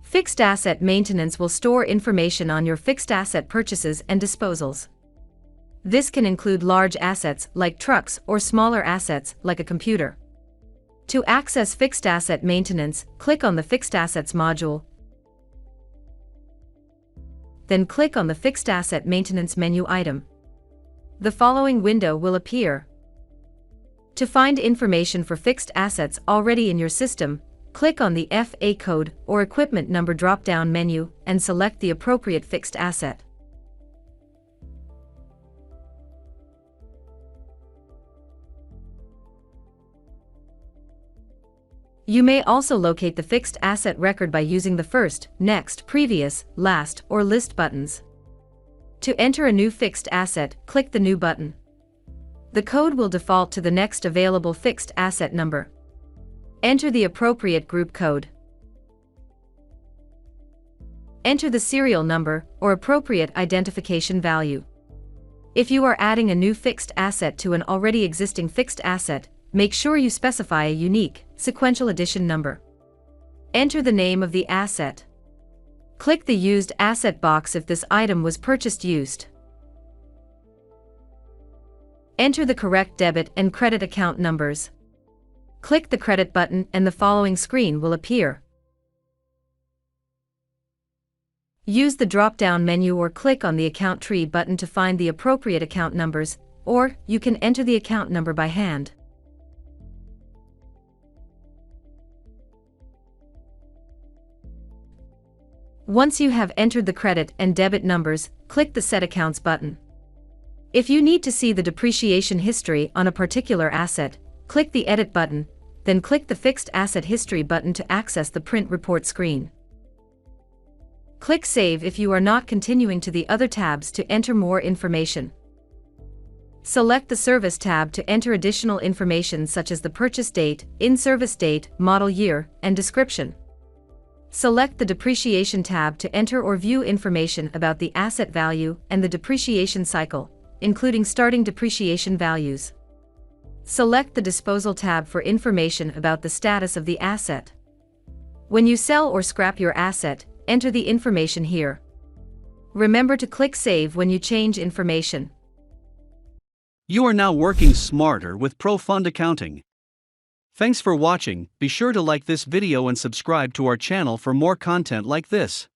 Fixed asset maintenance will store information on your fixed asset purchases and disposals. This can include large assets like trucks or smaller assets like a computer. To access fixed asset maintenance, click on the Fixed Assets module. Then click on the Fixed Asset Maintenance menu item. The following window will appear. To find information for fixed assets already in your system, click on the FA code or equipment number drop-down menu and select the appropriate fixed asset. You may also locate the fixed asset record by using the First, Next, Previous, Last, or List buttons. To enter a new fixed asset, click the New button. The code will default to the next available fixed asset number. Enter the appropriate group code. Enter the serial number or appropriate identification value. If you are adding a new fixed asset to an already existing fixed asset, make sure you specify a unique, sequential addition number. Enter the name of the asset. Click the Used Asset box if this item was purchased used. Enter the correct debit and credit account numbers. Click the Credit button and the following screen will appear. Use the drop-down menu or click on the Account Tree button to find the appropriate account numbers, or you can enter the account number by hand. Once you have entered the credit and debit numbers, click the Set Accounts button. If you need to see the depreciation history on a particular asset, click the Edit button, then click the Fixed Asset History button to access the Print Report screen. Click Save if you are not continuing to the other tabs to enter more information. Select the Service tab to enter additional information such as the purchase date, in-service date, model year, and description. Select the Depreciation tab to enter or view information about the asset value and the depreciation cycle, including starting depreciation values. Select the Disposal tab for information about the status of the asset. When you sell or scrap your asset, enter the information here. Remember to click Save when you change information. You are now working smarter with ProFund Accounting. Thanks for watching. Be sure to like this video and subscribe to our channel for more content like this.